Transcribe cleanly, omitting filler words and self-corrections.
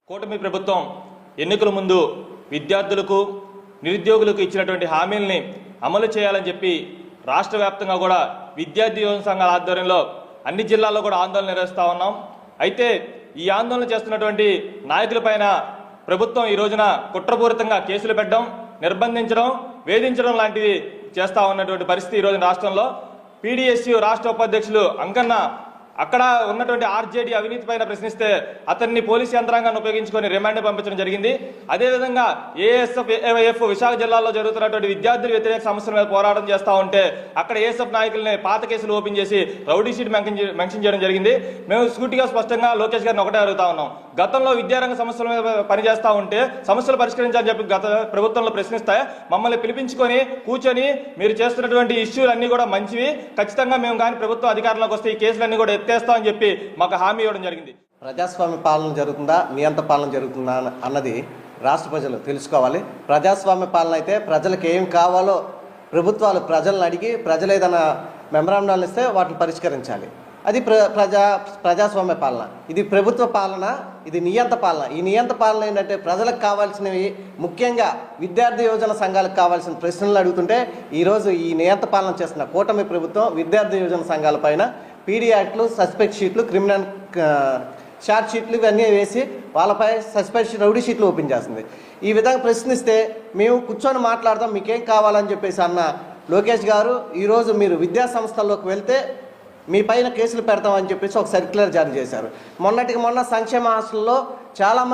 కూటమి ప్రభుత్వం ఎన్నికల ముందు విద్యార్థులకు నిరుద్యోగులకు ఇచ్చినటువంటి హామీల్ని అమలు చేయాలని చెప్పి రాష్ట్ర వ్యాప్తంగా కూడా విద్యార్థి యువజన సంఘాల ఆధ్వర్యంలో అన్ని జిల్లాల్లో కూడా ఆందోళన నిర్వహిస్తూ ఉన్నాం. అయితే ఈ ఆందోళన చేస్తున్నటువంటి నాయకులపైన ప్రభుత్వం ఈ రోజున కుట్రపూరితంగా కేసులు పెట్టడం, నిర్బంధించడం, వేధించడం లాంటివి చేస్తూ ఉన్నటువంటి పరిస్థితి ఈ రోజు రాష్ట్రంలో. పీడీఎస్యు రాష్ట్ర ఉపాధ్యక్షులు అంకన్న అక్కడ ఉన్నటువంటి ఆర్జేడీ అవినీతి పైన ప్రశ్నిస్తే అతన్ని పోలీసు యంత్రాంగాన్ని ఉపయోగించుకొని రిమాండ్ పంపించడం జరిగింది. అదేవిధంగా ఏఎస్ఎఫ్ ఏవైఎఫ్ విశాఖ జిల్లాలో జరుగుతున్నటువంటి విద్యార్థుల వ్యతిరేక సమస్యల మీద పోరాటం చేస్తూ ఉంటే అక్కడ ఏఎస్ఎఫ్ నాయకుల్ని పాత కేసులు ఓపెన్ చేసి రౌడీ షీట్ మెన్షన్ చేయడం జరిగింది. మేము సూటిగా స్పష్టంగా లోకేష్ గారిని ఒకటే అడుగుతా ఉన్నాం. గతంలో విద్యారంగ సమస్యల మీద పనిచేస్తూ ఉంటే సమస్యలు పరిష్కరించాలని చెప్పి గత ప్రభుత్వంలో ప్రశ్నిస్తే మమ్మల్ని పిలిపించుకొని కూర్చొని మీరు చేస్తున్నటువంటి ఇష్యూలు అన్ని కూడా మంచివి, ఖచ్చితంగా మేము కానీ ప్రభుత్వం అధికారంలోకి వస్తే ఈ కేసులన్నీ కూడా ఎత్తేస్తామని చెప్పి మాకు హామీ ఇవ్వడం జరిగింది. ప్రజాస్వామ్య పాలన జరుగుతుందా, నియంత పాలన జరుగుతుందా అన్నది రాష్ట్ర ప్రజలు తెలుసుకోవాలి. ప్రజాస్వామ్య పాలన అయితే ప్రజలకు ఏం కావాలో ప్రభుత్వాలు ప్రజలను అడిగి ప్రజలు ఏదైనా మెమరాండాలు ఇస్తే వాటిని పరిష్కరించాలి. అది ప్రజాస్వామ్య పాలన. ఇది ప్రభుత్వ పాలన, ఇది నియంత పాలన. ఈ నియంత పాలన ఏంటంటే ప్రజలకు కావాల్సినవి, ముఖ్యంగా విద్యార్థి యువజన సంఘాలకు కావాల్సిన ప్రశ్నలు అడుగుతుంటే ఈరోజు ఈ నియంత పాలన చేస్తున్న కూటమి ప్రభుత్వం విద్యార్థి యువజన సంఘాల పైన పీడీ యాక్ట్లు, సస్పెక్ట్ షీట్లు, క్రిమినల్ షార్ట్ షీట్లు ఇవన్నీ వేసి వాళ్ళపై సస్పెక్ట్ రౌడీ షీట్లు ఓపెన్ చేస్తుంది. ఈ విధంగా ప్రశ్నిస్తే మేము కూర్చొని మాట్లాడదాం, మీకేం కావాలని చెప్పేసి అన్న లోకేష్ గారు ఈరోజు మీరు విద్యా సంస్థల్లోకి వెళ్తే మీ పైన కేసులు పెడతామని చెప్పేసి ఒక సర్క్యులర్ జారీ చేశారు. మొన్న సంక్షేమ హాస్టల్లో చాలామంది